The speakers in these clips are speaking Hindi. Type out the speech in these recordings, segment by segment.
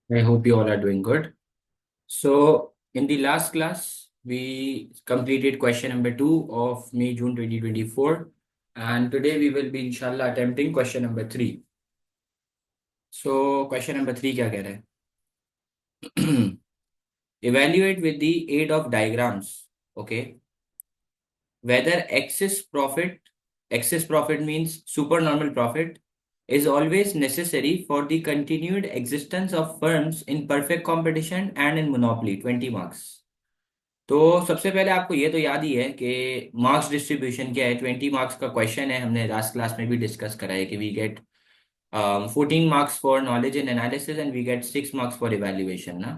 I hope you all are doing good. So, in the last class, we completed question number 2 of May June 2024, and today we will be inshallah attempting question number 3. So, question number 3 क्या कह रहा है? Evaluate with the aid of diagrams, okay, whether excess profit means supernormal profit, is always necessary for the continued existence of firms in perfect competition and in monopoly. 20 marks. तो सबसे पहले आपको ये तो याद ही है कि मार्क्स डिस्ट्रीब्यूशन क्या है। 20 मार्क्स का क्वेश्चन है, हमने लास्ट क्लास में भी डिस्कस करा है कि we get 14 marks for knowledge and analysis and we get 6 marks for evaluation ना।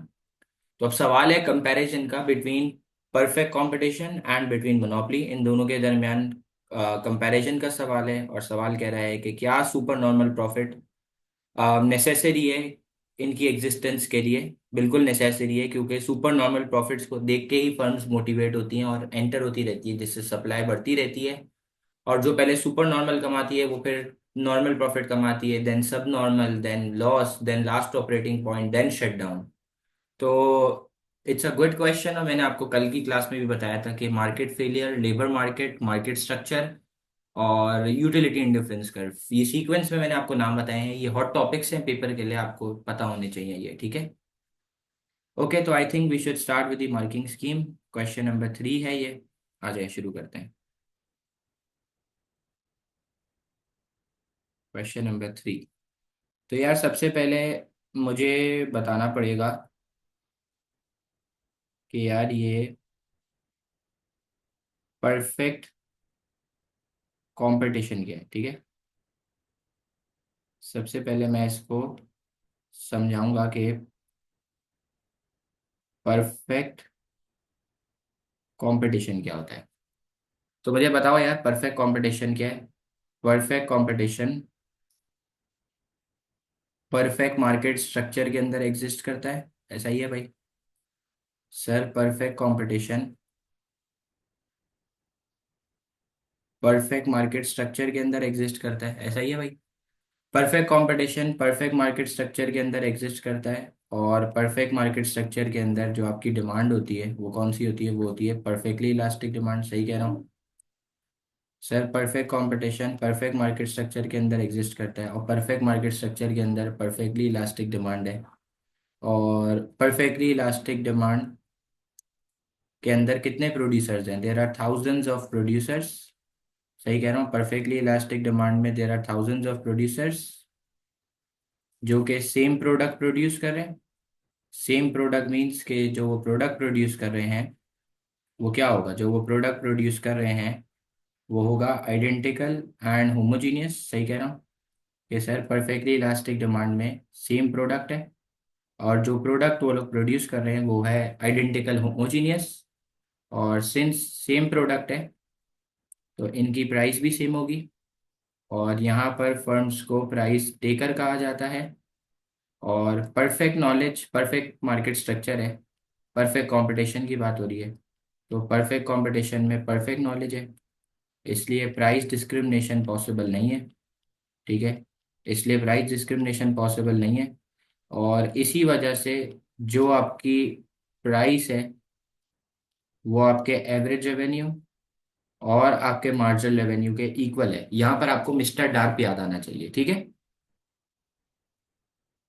तो अब सवाल है कंपैरिजन का between perfect competition and between monopoly, इन दोनों के दरमियान कंपैरिजन का सवाल है। और सवाल कह रहा है कि क्या सुपर नॉर्मल प्रॉफिट नेसेसरी है इनकी एग्जिस्टेंस के लिए। बिल्कुल नेसेसरी है, क्योंकि सुपर नॉर्मल प्रॉफिट्स को देख के ही फर्म्स मोटिवेट होती हैं और एंटर होती रहती है, जिससे सप्लाई बढ़ती रहती है। और जो पहले सुपर नॉर्मल कमाती है वो फिर नॉर्मल प्रॉफिट कमाती है, then subnormal, then loss, then last operating point, then shut down. तो इट्स अ गुड क्वेश्चन। और मैंने आपको कल की क्लास में भी बताया था कि market failure, labour market, market structure और यूटिलिटी इंडिफरेंस कर्व, ये सीक्वेंस में मैंने आपको नाम बताए हैं। ये हॉट टॉपिक्स हैं पेपर के लिए, आपको पता होने चाहिए ये, ठीक है। ओके, तो I think we should start with the marking scheme. Question number 3 है ये। आ जाए, शुरू करते हैं। Question number 3। तो यार सबसे पहले मुझे बताना पड़ेगा कि यार ये परफेक्ट कंपटीशन क्या है, ठीक है। सबसे पहले मैं इसको समझाऊंगा कि परफेक्ट कंपटीशन क्या होता है। तो मुझे बताओ यार, परफेक्ट कंपटीशन क्या है। Perfect competition perfect market structure के अंदर एग्जिस्ट करता है, ऐसा ही है भाई। Sir, perfect competition perfect market structure के अंदर एग्जिस्ट करता है, ऐसा ही है भाई। Perfect competition perfect market structure के अंदर एग्जिस्ट करता है। और परफेक्ट मार्केट स्ट्रक्चर के अंदर जो आपकी डिमांड होती है वो कौन सी होती है? वो होती है परफेक्टली इलास्टिक डिमांड। सही कह रहा हूँ sir? Perfect competition perfect market structure के अंदर एग्जिस्ट करता है और परफेक्ट मार्केट स्ट्रक्चर के अंदर परफेक्टली इलास्टिक डिमांड है। और परफेक्टली इलास्टिक डिमांड के अंदर कितने प्रोड्यूसर्स हैं? There are thousands of producers. सही कह रहा हूँ? परफेक्टली इलास्टिक डिमांड में there are thousands of producers जो कि सेम प्रोडक्ट प्रोड्यूस कर रहे हैं। सेम प्रोडक्ट मीन्स के जो वो प्रोडक्ट प्रोड्यूस कर रहे हैं वो क्या होगा? जो वो प्रोडक्ट प्रोड्यूस कर रहे हैं वो होगा आइडेंटिकल एंड होमोजीनियस। सही कह रहा हूँ कि सर परफेक्टली इलास्टिक डिमांड में सेम प्रोडक्ट है और जो प्रोडक्ट वो लोग प्रोड्यूस कर रहे हैं वो है आइडेंटिकल होमोजीनियस। और सिंस सेम प्रोडक्ट है तो इनकी प्राइस भी सेम होगी। और यहाँ पर फर्म्स को प्राइस टेकर कहा जाता है। और perfect knowledge perfect market structure है, परफेक्ट कंपटीशन की बात हो रही है। तो परफेक्ट कंपटीशन में परफेक्ट नॉलेज है, इसलिए प्राइस डिस्क्रिमिनेशन पॉसिबल नहीं है, ठीक है। इसलिए प्राइस डिस्क्रिमिनेशन पॉसिबल नहीं है। और इसी वजह से जो आपकी प्राइस है वो आपके एवरेज रेवेन्यू और आपके मार्जिनल रेवेन्यू के इक्वल है। यहाँ पर आपको मिस्टर डार्क याद आना चाहिए, ठीक है।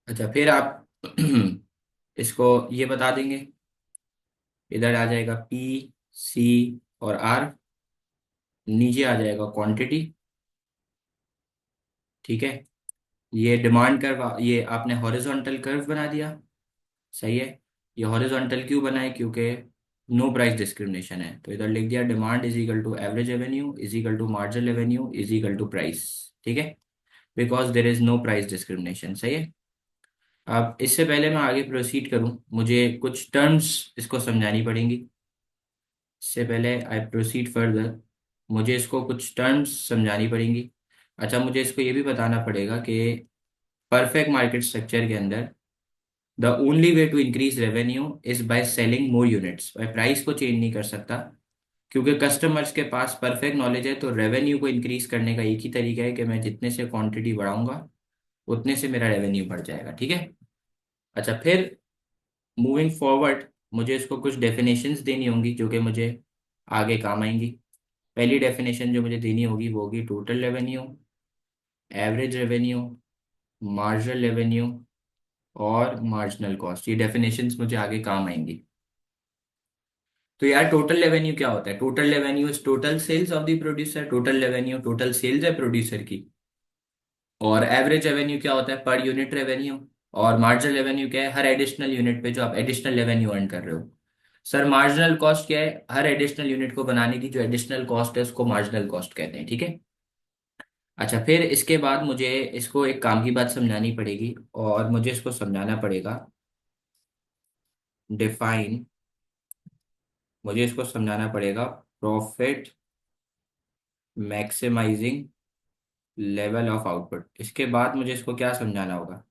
अच्छा, फिर आप इसको ये बता देंगे। इधर आ जाएगा पी, सी और आर। नीचे आ जाएगा क्वांटिटी, ठीक है। ये डिमांड कर्व, ये आपने हॉरिजॉन्टल कर्व बना दिया, सही है। ये हॉरिजॉन्टल क्यों बना है? क्योंकि नो प्राइस डिस्क्रिमिनेशन है। तो इधर लिख दिया demand is equal to average revenue is equal to marginal revenue is equal to price, ठीक है। Because there is no price discrimination, सही है। अब इससे पहले मैं आगे प्रोसीड करूं, मुझे कुछ टर्म्स इसको समझानी पड़ेंगी। इससे पहले आई प्रोसीड फर्दर, मुझे इसको कुछ टर्म्स समझानी पड़ेंगी। अच्छा, मुझे इसको ये भी बताना पड़ेगा कि परफेक्ट मार्केट स्ट्रक्चर के अंदर the only way to increase revenue is by selling more units. मैं प्राइस को चेंज नहीं कर सकता, क्योंकि कस्टमर्स के पास परफेक्ट नॉलेज है। तो रेवेन्यू को इंक्रीज करने का एक ही तरीका है कि मैं जितने से क्वांटिटी बढ़ाऊंगा उतने से मेरा रेवेन्यू बढ़ जाएगा, ठीक है। अच्छा, फिर मूविंग फॉरवर्ड मुझे इसको कुछ डेफिनेशंस देनी होंगी जो कि मुझे आगे काम आएंगी। पहली डेफिनेशन जो मुझे देनी होगी वो होगी total revenue, average revenue, marginal revenue और मार्जिनल कॉस्ट। ये डेफिनेशंस मुझे आगे काम आएंगी। तो यार टोटल रेवेन्यू क्या होता है? Total revenue is total sales of the producer. Total revenue total sales है प्रोड्यूसर की। और एवरेज रेवेन्यू क्या होता है? Per unit revenue. और मार्जिनल रेवेन्यू क्या है? हर एडिशनल यूनिट पे जो आप एडिशनल रेवेन्यू अर्न कर रहे हो। सर मार्जिनल कॉस्ट क्या है? हर एडिशनल यूनिट को बनाने की जो एडिशनल कॉस्ट है उसको मार्जिनल कॉस्ट कहते हैं, ठीक है। अच्छा, फिर इसके बाद मुझे इसको एक काम की बात समझानी पड़ेगी और मुझे इसको समझाना पड़ेगा। डिफाइन, मुझे इसको समझाना पड़ेगा profit maximising level of output. इसके बाद मुझे इसको क्या समझाना होगा?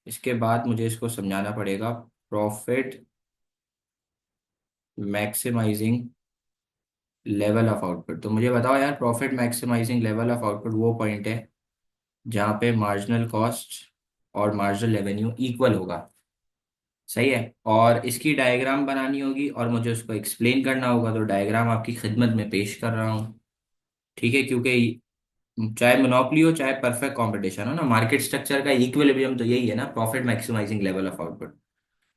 इसके बाद मुझे इसको समझाना पड़ेगा profit maximising level of output. तो मुझे बताओ यार, profit maximising level of output वो पॉइंट है जहाँ पे मार्जिनल कॉस्ट और मार्जिनल रेवेन्यू इक्वल होगा। सही है। और इसकी डायग्राम बनानी होगी और मुझे उसको एक्सप्लेन करना होगा। तो डायग्राम आपकी खिदमत में पेश कर रहा हूँ, ठीक है। क्योंकि चाहे मोनोपोली हो चाहे परफेक्ट कंपटीशन हो ना, मार्केट स्ट्रक्चर का इक्विलिब्रियम तो यही है ना, profit maximising level of output.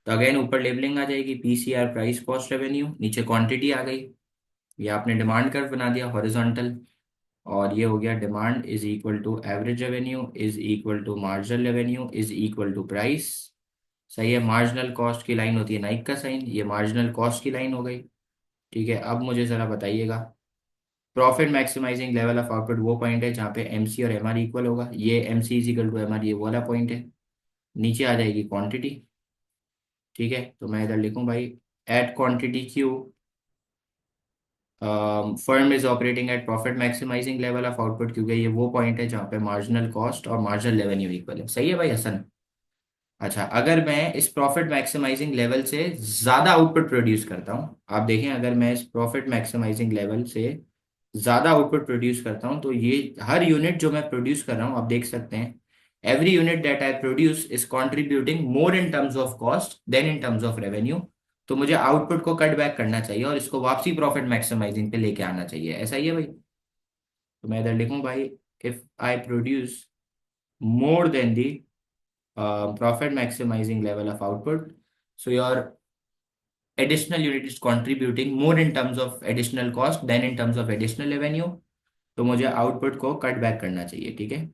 तो अगेन ऊपर लेबलिंग आ जाएगी पीसीआर, प्राइस कॉस्ट रेवेन्यू, नीचे क्वांटिटी आ गई। ये आपने डिमांड कर्व बना दिया हॉरिजॉन्टल। और ये हो गया demand is equal to average revenue is equal to marginal revenue is equal to price. सही है। मार्जिनल कॉस्ट की लाइन होती है नाइक का साइन, ये मार्जिनल कॉस्ट की लाइन हो गई, ठीक है। अब मुझे जरा बताइएगा, profit maximising level of output वो पॉइंट है जहाँ पे एमसी और एमआर इक्वल होगा। ये MC is equal to MR, ये वो वाला पॉइंट है। नीचे आ जाएगी क्वांटिटी, ठीक है। तो मैं इधर लिखूं भाई, at quantity Q firm is operating at profit maximising level of output, क्योंकि ये वो पॉइंट है जहाँ पे मार्जिनल कॉस्ट और मार्जिनल रेवेन्यू इक्वल है। सही है भाई हसन? अच्छा, अगर मैं इस प्रॉफिट मैक्सिमाइजिंग लेवल से ज्यादा आउटपुट प्रोड्यूस करता हूँ, आप देखें, अगर मैं इस प्रॉफिट मैक्सिमाइजिंग लेवल से ज्यादा आउटपुट प्रोड्यूस करता हूँ तो ये हर यूनिट जो मैं प्रोड्यूस कर रहा हूँ, आप देख सकते हैं, every unit that I produce is contributing more in terms of cost than in terms of revenue. तो मुझे आउटपुट को कट बैक करना चाहिए और इसको वापसी प्रॉफिट मैक्सिमाइजिंग पे लेके आना चाहिए। ऐसा ही है भाई? तो मैं इधर लिखूं भाई, if I produce more than the profit maximizing level of output, so your additional unit is contributing more in terms of additional cost than in terms of additional revenue, तो मुझे आउटपुट को कट बैक करना चाहिए, ठीक है।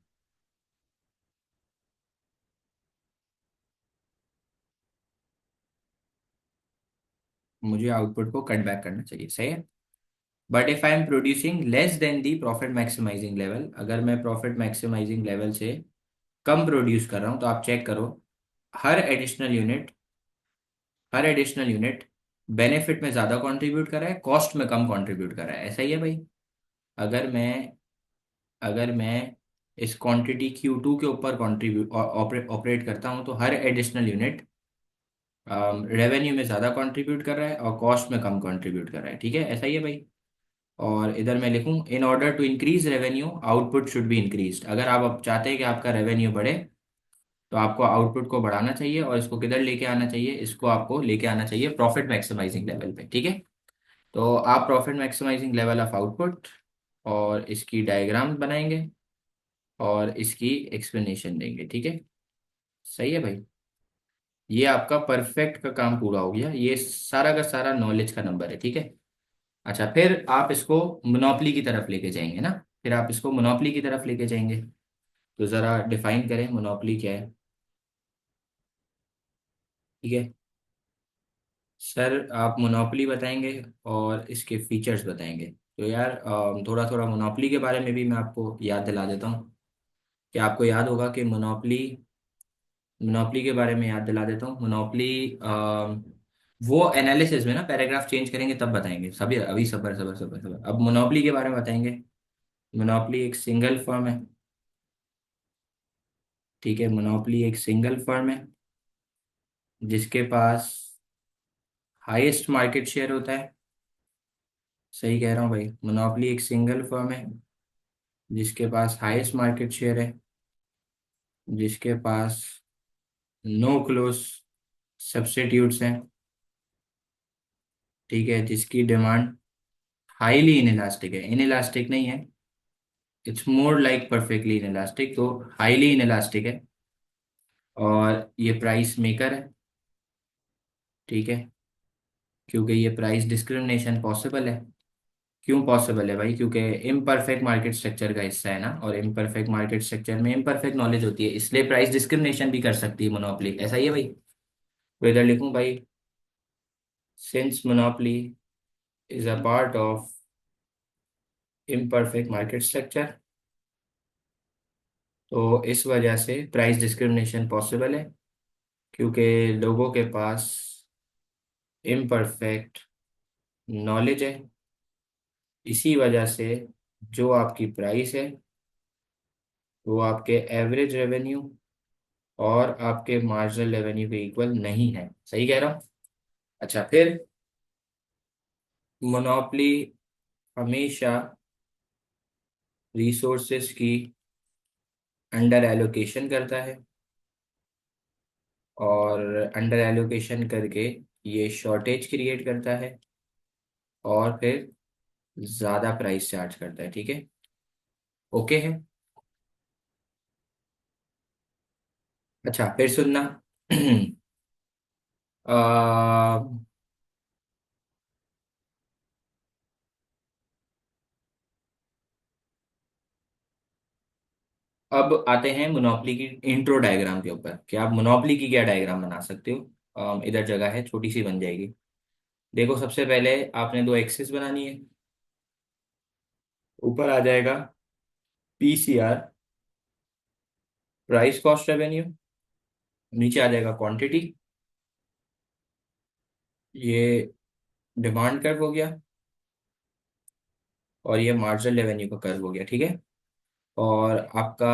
मुझे आउटपुट को कट बैक करना चाहिए, सही है। But if I am producing less than the profit maximising level, अगर मैं प्रॉफिट मैक्सिमाइजिंग लेवल से कम प्रोड्यूस कर रहा हूँ, तो आप चेक करो, हर एडिशनल यूनिट हर एडिशनल यूनिट बेनिफिट में ज्यादा कंट्रीब्यूट कर रहा है, कॉस्ट में कम कंट्रीब्यूट कर रहा है। ऐसा ही है भाई? अगर मैं अगर मैं इस क्वांटिटी Q2 के ऊपर कंट्रीब्यूट ऑपरेट करता हूं तो हर एडिशनल यूनिट रेवेन्यू में ज़्यादा कंट्रीब्यूट कर रहा है और कॉस्ट में कम कंट्रीब्यूट कर रहा है, ठीक है। ऐसा ही है भाई? और इधर मैं लिखूं, in order to increase revenue output should be increase. अगर आप अब चाहते हैं कि आपका रेवेन्यू बढ़े तो आपको आउटपुट को बढ़ाना चाहिए और इसको किधर लेके आना चाहिए? इसको आपको लेके आना चाहिए प्रॉफिट मैक्सिमाइजिंग लेवल पे, ठीक है। तो आप profit maximising level of output और इसकी डायग्राम बनाएंगे और इसकी एक्सप्लेनेशन देंगे, ठीक है। सही है भाई? ये आपका परफेक्ट का काम पूरा हो गया, ये सारा का सारा नॉलेज का नंबर है, ठीक है। अच्छा, फिर आप इसको मोनोपोली की तरफ लेके जाएंगे ना, फिर आप इसको मोनोपोली की तरफ लेके जाएंगे। तो ज़रा डिफाइन करें मोनोपोली क्या है, ठीक है। सर आप मोनोपोली बताएंगे और इसके फीचर्स बताएंगे। तो यार थोड़ा थोड़ा मोनोपोली के बारे में भी मैं आपको याद दिला देता हूँ कि आपको याद होगा कि मोनोपोली मोनोपोली के बारे में याद दिला देता हूँ। मोनोपोली वो एनालिसिस में ना, पैराग्राफ चेंज करेंगे तब बताएंगे सभी, अभी सबर सबर सबर सबर, अब मोनोपोली के बारे में बताएंगे। मोनोपोली एक सिंगल फर्म है, ठीक है। मोनोपोली एक सिंगल फर्म है जिसके पास हाईएस्ट मार्केट शेयर होता है। सही कह रहा हूँ भाई? मोनोपोली एक सिंगल फर्म है जिसके पास हाईएस्ट मार्केट शेयर है, जिसके पास नो क्लोज सब्स्टिट्यूट्स हैं, ठीक है, जिसकी डिमांड हाईली इनइलास्टिक है, इनइलास्टिक नहीं है, it's more like perfectly inelastic, तो हाईली इनइलास्टिक है। और ये प्राइस मेकर है, ठीक है, क्योंकि ये प्राइस डिस्क्रिमिनेशन पॉसिबल है। क्यों पॉसिबल है भाई? क्योंकि इम्परफेक्ट मार्केट स्ट्रक्चर का हिस्सा है ना, और इम्परफेक्ट मार्केट स्ट्रक्चर में इम्परफेक्ट नॉलेज होती है, इसलिए प्राइस डिस्क्रिमिनेशन भी कर सकती है मोनोपोली। ऐसा ही है भाई? तो इधर लिखूं भाई, since monopoly is a part of imperfect market structure, तो इस वजह से प्राइस डिस्क्रिमिनेशन पॉसिबल है, क्योंकि लोगों के पास इम्परफेक्ट नॉलेज है। इसी वजह से जो आपकी प्राइस है वो आपके एवरेज रेवेन्यू और आपके मार्जिनल रेवेन्यू के इक्वल नहीं है। सही कह रहा हूँ? अच्छा, फिर मोनोपोली हमेशा रिसोर्सेज की अंडर एलोकेशन करता है, और अंडर एलोकेशन करके ये शॉर्टेज क्रिएट करता है, और फिर ज़्यादा प्राइस चार्ज करता है। ठीक है, ओके है। अच्छा, फिर सुनना। आ, अब आते हैं मोनोपोली की इंट्रो डायग्राम के ऊपर, कि आप मोनोपोली की क्या डायग्राम बना सकते हो। इधर जगह है, छोटी सी बन जाएगी। देखो, सबसे पहले आपने दो एक्सिस बनानी है। ऊपर आ जाएगा पीसीआर, प्राइस कॉस्ट रेवेन्यू। नीचे आ जाएगा क्वांटिटी, ये डिमांड कर्व हो गया, और ये मार्जिनल रेवेन्यू का कर्व हो गया। ठीक है, और आपका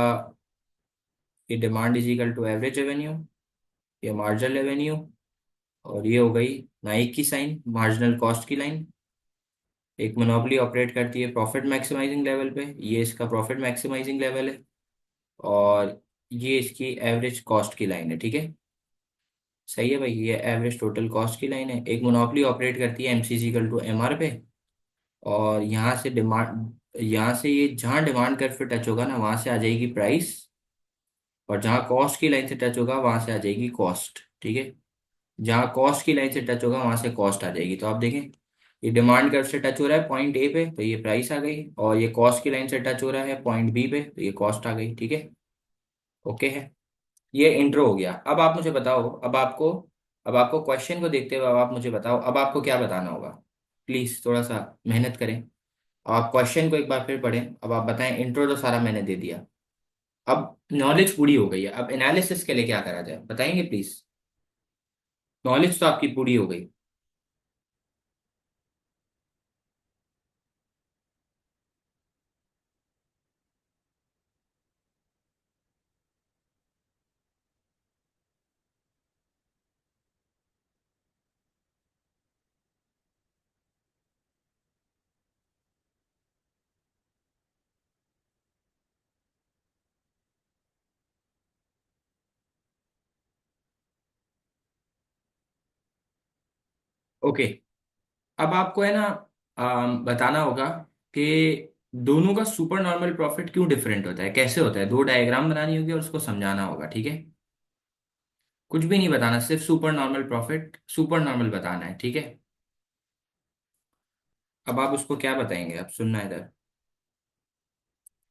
ये demand is equal to average revenue, ये मार्जिनल रेवेन्यू, और ये हो गई नाइक की साइन, मार्जिनल कॉस्ट की लाइन। एक मोनोपोली ऑपरेट करती है प्रॉफिट मैक्सिमाइजिंग लेवल पे, ये इसका प्रॉफिट मैक्सिमाइजिंग लेवल है, और ये इसकी एवरेज कॉस्ट की लाइन है। ठीक है, सही है भाई, ये एवरेज टोटल कॉस्ट की लाइन है। एक मोनोपोली ऑपरेट करती है एमसीजिकल टू एमआर पे, और यहाँ से ये जहाँ डिमांड कर्व पे टच होगा ना, वहां से आ जाएगी प्राइस, और जहाँ कॉस्ट की लाइन से टच होगा वहां से आ जाएगी कॉस्ट। ठीक है, जहाँ कॉस्ट की लाइन से टच होगा वहां से कॉस्ट आ जाएगी। तो आप देखें, ये डिमांड कर्व से टच हो रहा है पॉइंट ए पे, तो ये प्राइस आ गई, और ये कॉस्ट की लाइन से टच हो रहा है पॉइंट बी पे, तो ये कॉस्ट आ गई। ठीक है, ओके है। ये इंट्रो हो गया। अब आप मुझे बताओ, अब आपको क्वेश्चन को देखते हुए अब आप मुझे बताओ, अब आपको क्या बताना होगा। प्लीज थोड़ा सा मेहनत करें। आप क्वेश्चन को एक बार फिर पढ़ें। अब आप बताएं, इंट्रो तो सारा मैंने दे दिया, अब नॉलेज पूरी हो गई है, अब एनालिसिस के लिए क्या करा जाए, बताएंगे प्लीज? नॉलेज तो आपकी पूरी हो गई। ओके, अब आपको है ना, बताना होगा कि दोनों का सुपर नॉर्मल प्रॉफिट क्यों डिफरेंट होता है, कैसे होता है। दो डायग्राम बनानी होगी और उसको समझाना होगा। ठीक है, कुछ भी नहीं बताना, सिर्फ super normal profit, super normal बताना है। ठीक है, अब आप उसको क्या बताएंगे, अब सुनना है इधर।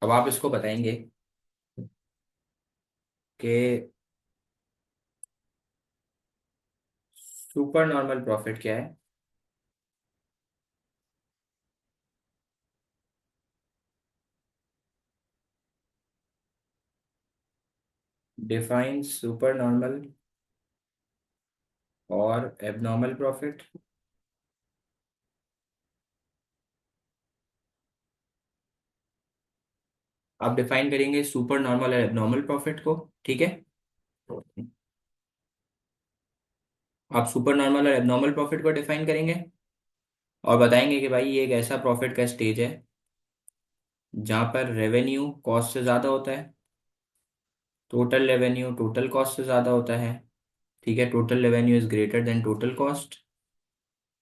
अब आप इसको बताएंगे कि सुपर नॉर्मल प्रॉफिट क्या है। डिफाइन सुपर नॉर्मल और एबनॉर्मल प्रॉफिट। आप डिफाइन करेंगे सुपर नॉर्मल और एबनॉर्मल प्रॉफिट को। ठीक है, आप सुपर नॉर्मल और एबनॉर्मल प्रॉफिट को डिफाइन करेंगे, और बताएंगे कि भाई ये एक ऐसा प्रॉफिट का स्टेज है जहां पर रेवेन्यू कॉस्ट से ज़्यादा होता है, टोटल रेवेन्यू टोटल कॉस्ट से ज़्यादा होता है, ठीक है, total revenue is greater than total cost,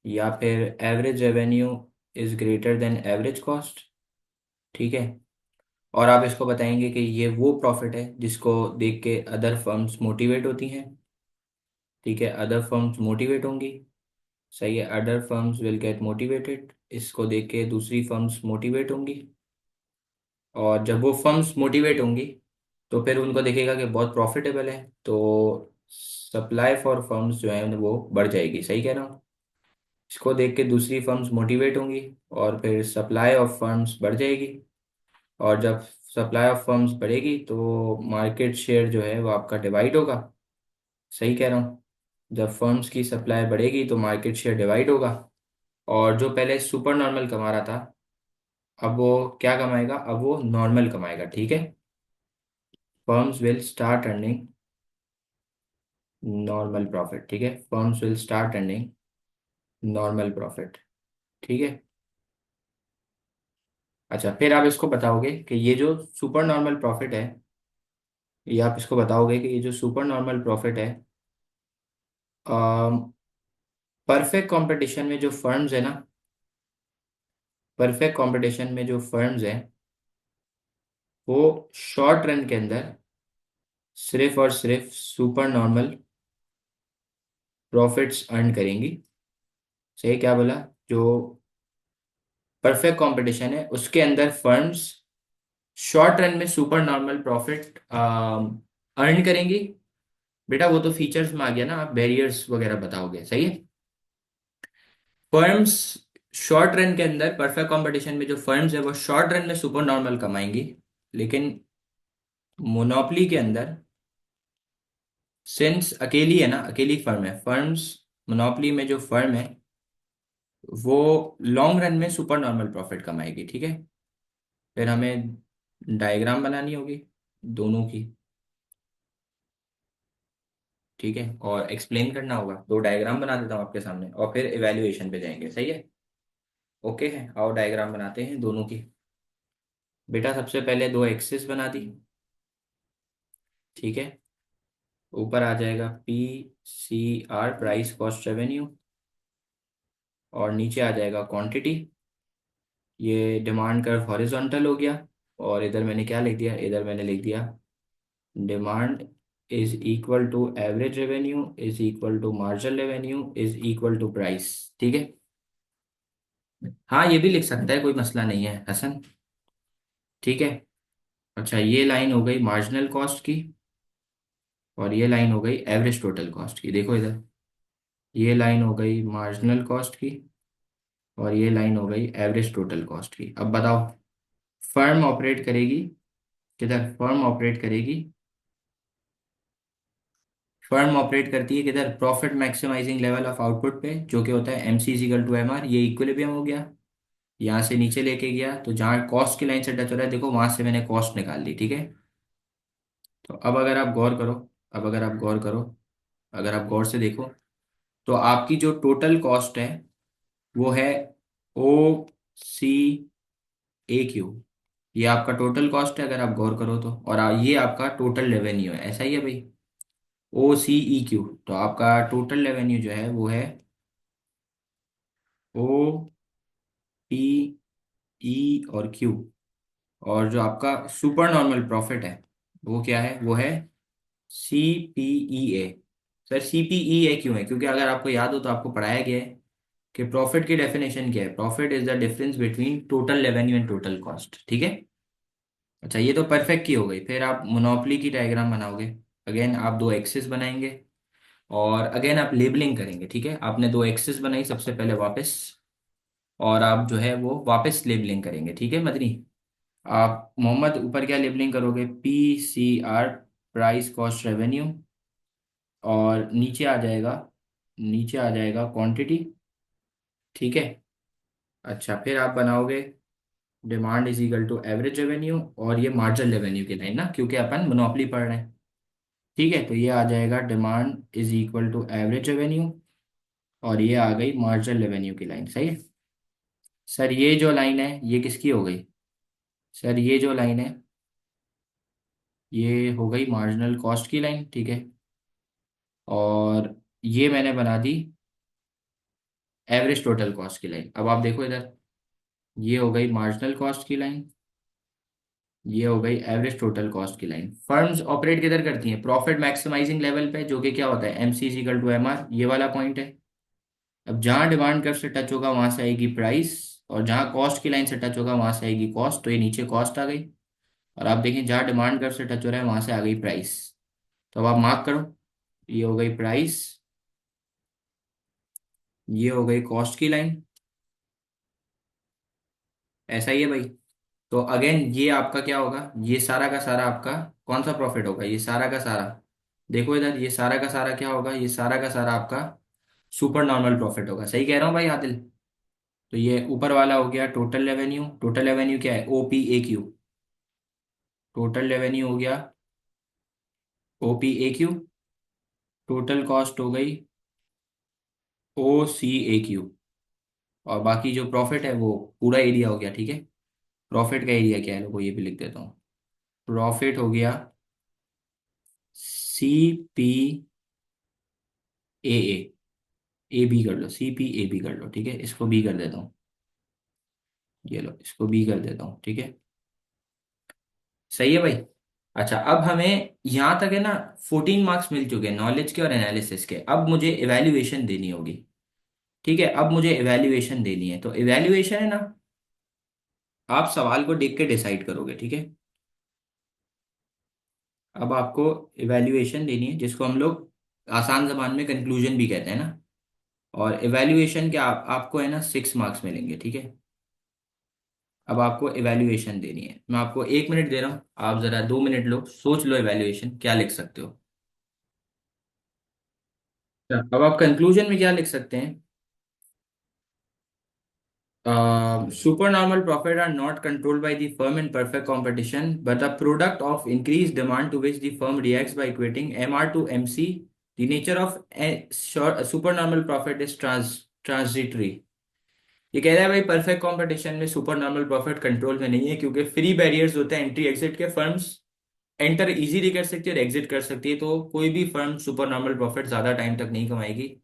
या फिर average revenue is greater than average cost. ठीक है, और आप इसको बताएंगे कि ये वो प्रॉफिट है जिसको देख के अदर फर्म्स मोटिवेट होती हैं। ठीक है, अदर फर्म्स मोटिवेट होंगी। सही है, other firms will get motivated, इसको देख के दूसरी फर्म्स मोटिवेट होंगी। और जब वो फर्म्स मोटिवेट होंगी तो फिर उनको दिखेगा कि बहुत प्रॉफिटेबल है, तो सप्लाई फॉर फर्म्स जो है वो बढ़ जाएगी। सही कह रहा हूँ? इसको देख के दूसरी फर्म्स मोटिवेट होंगी और फिर सप्लाई ऑफ फर्म्स बढ़ जाएगी। और जब सप्लाई ऑफ फर्म्स बढ़ेगी तो मार्केट शेयर जो है वो आपका डिवाइड होगा। सही कह रहा हूँ? जब फर्म्स की सप्लाई बढ़ेगी तो मार्केट शेयर डिवाइड होगा, और जो पहले सुपर नॉर्मल कमा रहा था अब वो क्या कमाएगा, अब वो नॉर्मल कमाएगा। ठीक है, firms will start earning normal profit. ठीक है, firms will start earning normal profit. ठीक है। अच्छा, फिर आप इसको बताओगे कि ये जो सुपर नॉर्मल प्रॉफिट है, ये आप इसको बताओगे कि ये जो सुपर नॉर्मल प्रॉफिट है, परफेक्ट कंपटीशन में जो फर्म्स है ना, परफेक्ट कंपटीशन में जो फर्म्स है वो शॉर्ट रन के अंदर सिर्फ और सिर्फ सुपर नॉर्मल प्रॉफिट्स अर्न करेंगी। सही क्या बोला? जो परफेक्ट कंपटीशन है उसके अंदर फर्म्स शॉर्ट रन में सुपर नॉर्मल प्रॉफिट अर्न करेंगी। बेटा वो तो फीचर्स में आ गया ना, आप बैरियर्स वगैरह बताओगे। सही है, फर्म्स शॉर्ट रन के अंदर परफेक्ट कंपटीशन में जो फर्म्स है वो शॉर्ट रन में सुपर नॉर्मल कमाएंगी। लेकिन मोनोपोली के अंदर, सिंस अकेली है ना, अकेली फर्म है फर्म्स, मोनोपोली में जो फर्म है वो लॉन्ग रन में सुपर नॉर्मल प्रॉफिट कमाएगी। ठीक है, फिर हमें डायग्राम बनानी होगी दोनों की। ठीक है, और एक्सप्लेन करना होगा। दो डायग्राम बना देता हूँ आपके सामने और फिर इवेल्युएशन पे जाएंगे। सही है? ओके है, आओ डायग्राम बनाते हैं दोनों की। बेटा सबसे पहले दो एक्सिस बना दी। ठीक है, ऊपर आ जाएगा PCR, प्राइस कॉस्ट रेवेन्यू, और नीचे आ जाएगा क्वांटिटी। ये डिमांड कर्व हॉरिजॉन्टल हो गया, और इधर मैंने क्या लिख दिया, इधर मैंने लिख दिया demand is equal to average revenue is equal to marginal revenue is equal to price. ठीक है, हाँ ये भी लिख सकता है, कोई मसला नहीं है हसन। ठीक है। अच्छा, ये लाइन हो गई मार्जिनल कॉस्ट की, और ये लाइन हो गई एवरेज टोटल कॉस्ट की। देखो इधर, ये लाइन हो गई मार्जिनल कॉस्ट की, और ये लाइन हो गई एवरेज टोटल कॉस्ट की। अब बताओ, फर्म ऑपरेट करेगी किधर? फर्म ऑपरेट करेगी, फर्म ऑपरेट करती है किधर? Profit maximising level of output पे, जो कि होता है MC=MR। ये इक्विलिब्रियम हो गया, यहाँ से नीचे लेके गया तो जहाँ कॉस्ट की लाइन से टच हो रहा है, देखो वहां से मैंने कॉस्ट निकाल ली। ठीक है, तो अब अगर आप गौर करो, अब अगर आप गौर करो, अगर आप गौर से देखो तो आपकी जो टोटल कॉस्ट है वो है OCAQ। ये आपका टोटल कॉस्ट है अगर आप गौर करो तो, और ये आपका टोटल रेवेन्यू है। ऐसा ही है भाई, OCEQ। तो आपका टोटल रेवेन्यू जो है वो है OPE और Q। और जो आपका सुपर नॉर्मल प्रॉफिट है वो क्या है? वो है CPEA। सर CPEA क्यों है? क्योंकि अगर आपको याद हो तो आपको पढ़ाया गया है कि प्रॉफिट की डेफिनेशन क्या है। Profit is the difference between total revenue and total cost. ठीक है। अच्छा, ये तो परफेक्ट की हो गई। फिर आप मोनोपोली की डायग्राम बनाओगे। अगेन आप दो एक्सिस बनाएंगे, और अगेन आप लेबलिंग करेंगे। ठीक है, आपने दो एक्सिस बनाई सबसे पहले वापस, और आप जो है वो वापस लेबलिंग करेंगे। ठीक है मदनी, आप मोहम्मद ऊपर क्या लेबलिंग करोगे? PCR, प्राइस कॉस्ट रेवेन्यू, और नीचे आ जाएगा, नीचे आ जाएगा क्वांटिटी। ठीक है। अच्छा, फिर आप बनाओगे demand is equal to average revenue, और ये मार्जिनल रेवेन्यू की लाइन ना, क्योंकि अपन मोनोपोली पढ़ रहे हैं। ठीक है, तो ये आ जाएगा demand is equal to average revenue, और ये आ गई मार्जिनल रेवेन्यू की लाइन। सही है सर? ये जो लाइन है ये किसकी हो गई? सर ये जो लाइन है ये हो गई मार्जिनल कॉस्ट की लाइन। ठीक है, और ये मैंने बना दी एवरेज टोटल कॉस्ट की लाइन। अब आप देखो इधर, ये हो गई मार्जिनल कॉस्ट की लाइन, ये हो गई एवरेज टोटल कॉस्ट की लाइन। फर्म्स ऑपरेट किधर करती हैं? प्रॉफिट मैक्सिमाइजिंग लेवल पे, जो कि क्या होता है, M C is equal to M R, ये वाला पॉइंट है। अब जहां डिमांड कर्व से टच होगा वहां से आएगी प्राइस, और जहां कॉस्ट की लाइन से टच होगा वहां से आएगी कॉस्ट। तो ये नीचे कॉस्ट आ गई, और आप देखें जहां डिमांड कर्व से टच हो रहा है वहां से आ गई प्राइस। तो अब आप मार्क करो, ये हो गई प्राइस, ये हो गई कॉस्ट की लाइन। ऐसा ही है भाई। तो अगेन ये आपका क्या होगा, ये सारा का सारा आपका कौन सा प्रॉफिट होगा, ये सारा का सारा, देखो इधर, ये सारा का सारा क्या होगा, ये सारा का सारा आपका सुपर नॉर्मल प्रॉफिट होगा। सही कह रहा हूँ भाई आदिल? तो ये ऊपर वाला हो गया टोटल रेवेन्यू। टोटल रेवेन्यू क्या है? O P A Q. Total revenue हो गया O P A Q. Total cost हो गई ओ सी ए क्यू। और बाकी जो प्रॉफिट है वो पूरा एरिया हो गया, ठीक है। प्रॉफिट का एरिया क्या है, लोगों ये भी लिख देता हूँ। प्रॉफिट हो गया C P A A. A B कर लो, सी पी ए बी कर लो, ठीक है। इसको बी कर देता हूँ, ये लो इसको बी कर देता हूँ, ठीक है। सही है भाई। अच्छा, अब हमें यहाँ तक है ना 14 मार्क्स मिल चुके हैं नॉलेज के और एनालिसिस के। अब मुझे इवैल्यूएशन देनी होगी, ठीक है। अब मुझे इवैल्यूएशन देनी है, तो इवैल्यूएशन है ना, आप सवाल को देख के डिसाइड करोगे, ठीक है। अब आपको इवैल्यूएशन देनी है, जिसको हम लोग आसान जबान में कंक्लूजन भी कहते हैं ना। और इवैल्यूएशन के आपको है ना 6 मार्क्स मिलेंगे, ठीक है। अब आपको इवैल्यूएशन देनी है, मैं आपको 1 मिनट दे रहा हूँ, आप जरा 2 मिनट लो, सोच लो इवैल्यूएशन क्या लिख सकते हो। अच्छा, अब आप कंक्लूजन में क्या लिख सकते हैं? Supernormal profit are not controlled by the firm in perfect competition, but a product of increased demand to which the firm reacts by equating MR to MC. The nature of a supernormal profit is transitory. ये कह रहा है भाई परफेक्ट कंपटीशन में सुपर नॉर्मल प्रॉफिट कंट्रोल में नहीं है, क्योंकि फ्री बैरियर्स होते हैं एंट्री एग्जिट के। फर्म्स एंटर इजीली कर सकती है और एग्जिट कर सकती है, तो कोई भी फर्म सुपर नॉर्मल प्रॉफिट ज्यादा टाइम तक नहीं कमाएगी।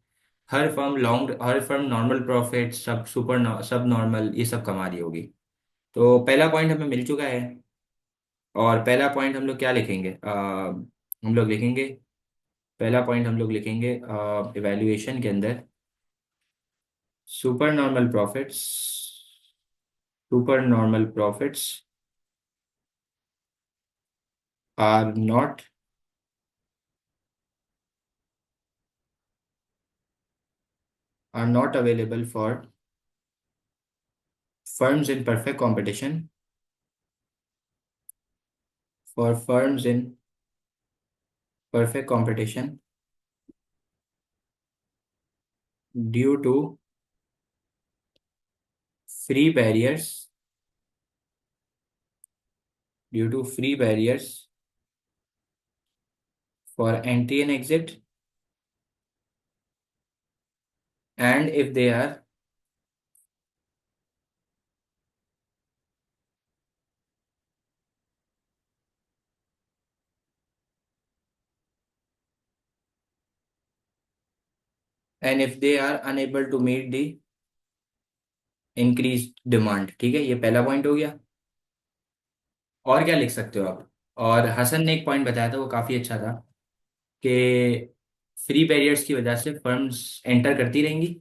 हर फर्म नॉर्मल प्रॉफिट, सब नॉर्मल, ये सब कमा रही होगी। तो पहला पॉइंट हमें मिल चुका है। और पहला पॉइंट हम लोग क्या लिखेंगे, हम लोग लिखेंगे, पहला पॉइंट हम लोग लिखेंगे इवैल्यूएशन के अंदर, supernormal profits, supernormal profits are not, are not available for firms in perfect competition, for firms in perfect competition due to free barriers, due to free barriers for entry and exit, and if they are, and if they are unable to meet the increased demand, ठीक है। ये पहला पॉइंट हो गया। और क्या लिख सकते हो आप? और हसन ने एक पॉइंट बताया था, वो काफी अच्छा था, कि फ्री बैरियर्स की वजह से फर्म्स एंटर करती रहेंगी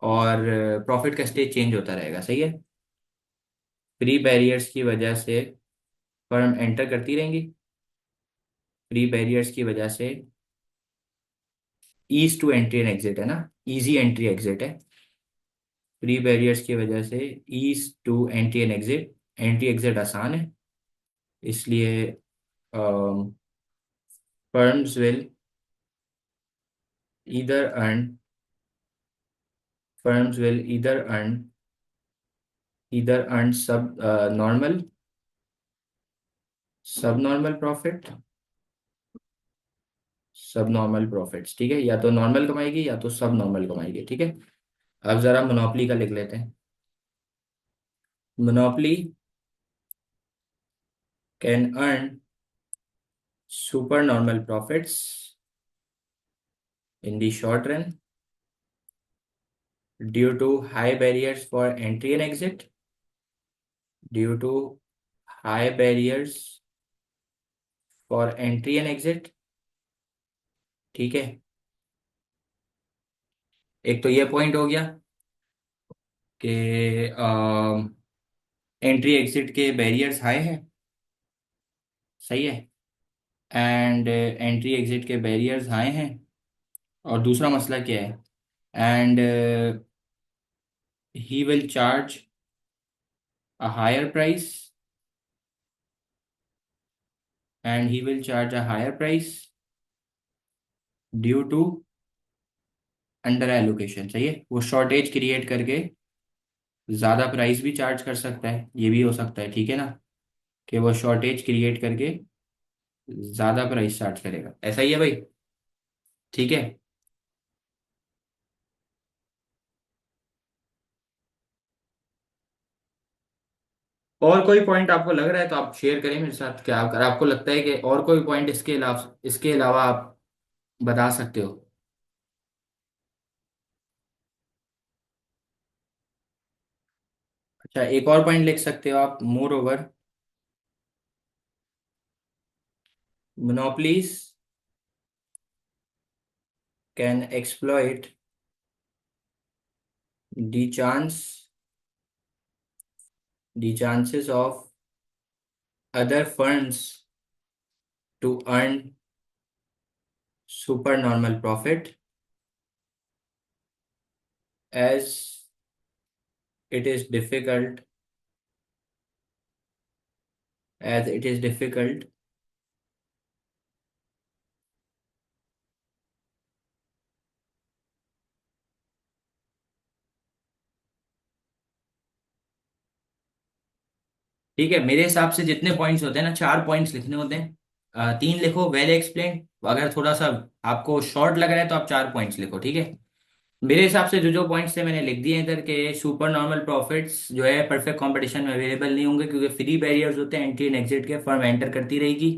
और प्रॉफिट का स्टेज चेंज होता रहेगा। सही है, फ्री बैरियर्स की वजह से फर्म एंटर करती रहेंगी, फ्री बैरियर्स की वजह से ease to entry and exit है ना, इजी एंट्री एग्जिट है। फ्री बैरियर्स की वजह से ease to entry and exit, entry exit आसान है, इसलिए firms will either earn, firms will either earn subnormal, subnormal profit, subnormal profits, ठीक है। या तो नॉर्मल कमाएगी या तो सब नॉर्मल कमाएगी, ठीक है। अब जरा मोनोपली का लिख लेते हैं। Monopoly can earn supernormal profits in the short run due to high barriers for entry and exit, due to high barriers for entry and exit. ठीक है, एक तो ये पॉइंट हो गया कि एंट्री एग्जिट के बैरियर्स हाई हैं। सही है। एंड एंट्री एग्जिट के बैरियर्स हाई हैं। और दूसरा मसला क्या है? And he will charge a higher price, and he will charge a higher price due to under allocation. सही है, वो शॉर्टेज क्रिएट करके ज़्यादा प्राइस भी चार्ज कर सकता है, ये भी हो सकता है। ठीक है ना, कि वो शॉर्टेज क्रिएट करके ज़्यादा प्राइस चार्ज करेगा। ऐसा ही है भाई। ठीक है। और कोई पॉइंट आपको लग रहा है तो आप शेयर करें मेरे साथ। क्या अगर आपको लगता है कि और कोई पॉइंट इसके अलावा आप बता सकते हो। अच्छा, एक और पॉइंट लिख सकते हो आप। Moreover, monopolies can exploit the chance the chances of other firms to earn super normal profit as it is difficult as it is difficult ठीक है, मेरे हिसाब से जितने पॉइंट्स होते हैं ना, 4 पॉइंट्स लिखने होते हैं। 3 लिखो, वेल एक्सप्लेन। अगर थोड़ा सा आपको शॉर्ट लग रहा है तो आप 4 पॉइंट्स लिखो। ठीक है। मेरे हिसाब से जो जो पॉइंट्स थे मैंने लिख दिए हैं इधर के। सुपर नॉर्मल प्रॉफिट्स जो है परफेक्ट कंपटीशन में अवेलेबल नहीं होंगे, क्योंकि फ्री बैरियर्स होते हैं एंट्री एंड एग्जिट के। फर्म एंटर करती रहेगी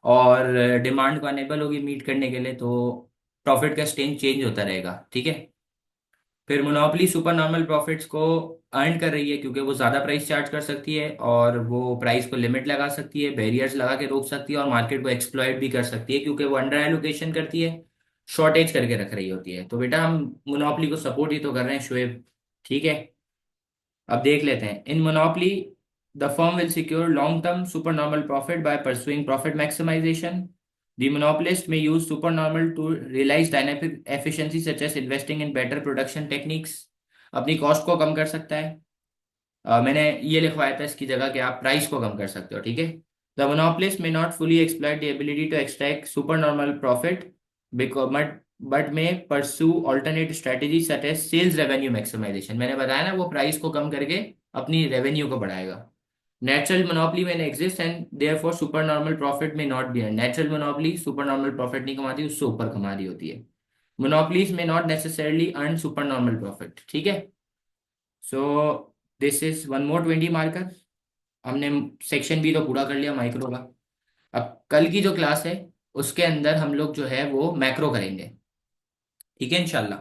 और डिमांड को अनेबल होगी मीट करने के लिए, तो प्रॉफिट का स्टेज चेंज होता रहेगा। ठीक है। फिर मोनोपोली सुपर नॉर्मल प्रॉफिट्स को अर्न कर रही है, क्योंकि वो ज़्यादा प्राइस चार्ज कर सकती है और वो प्राइस को लिमिट लगा सकती है, बैरियर्स लगा के रोक सकती है, और मार्केट को एक्सप्लॉइट भी कर सकती है, क्योंकि वो अंडर एलोकेशन करती है, शॉर्टेज करके रख रही होती है। तो बेटा हम मोनोपोली को सपोर्ट ही तो कर रहे हैं शुएब। ठीक है। अब देख लेते हैं। In monopoly the firm will secure long term super normal profit by pursuing profit maximisation. The monopolist may use super normal to realise dynamic efficiency such as investing in better production techniques. अपनी कॉस्ट को कम कर सकता है। मैंने ये लिखवाया था इसकी जगह कि आप प्राइस को कम कर सकते हो। ठीक है। The monopolist may not fully exploit the ability to extract super normal profit but may pursue alternate strategy such as sales revenue maximisation. मैंने बताया ना, वो प्राइस को कम करके अपनी रेवेन्यू को बढ़ाएगा। Natural monopoly may exist and therefore super normal profit may not be. Natural monopoly super normal profit नहीं कमाती, उससे ऊपर कमा रही होती है। मोनोपोलीज में not necessarily earn super normal profit. ठीक है। So this is 1 more 20 marker. हमने सेक्शन बी तो पूरा कर लिया माइक्रो का। अब कल की जो क्लास है उसके अंदर हम लोग जो है वो मैक्रो करेंगे। ठीक है इंशाल्लाह।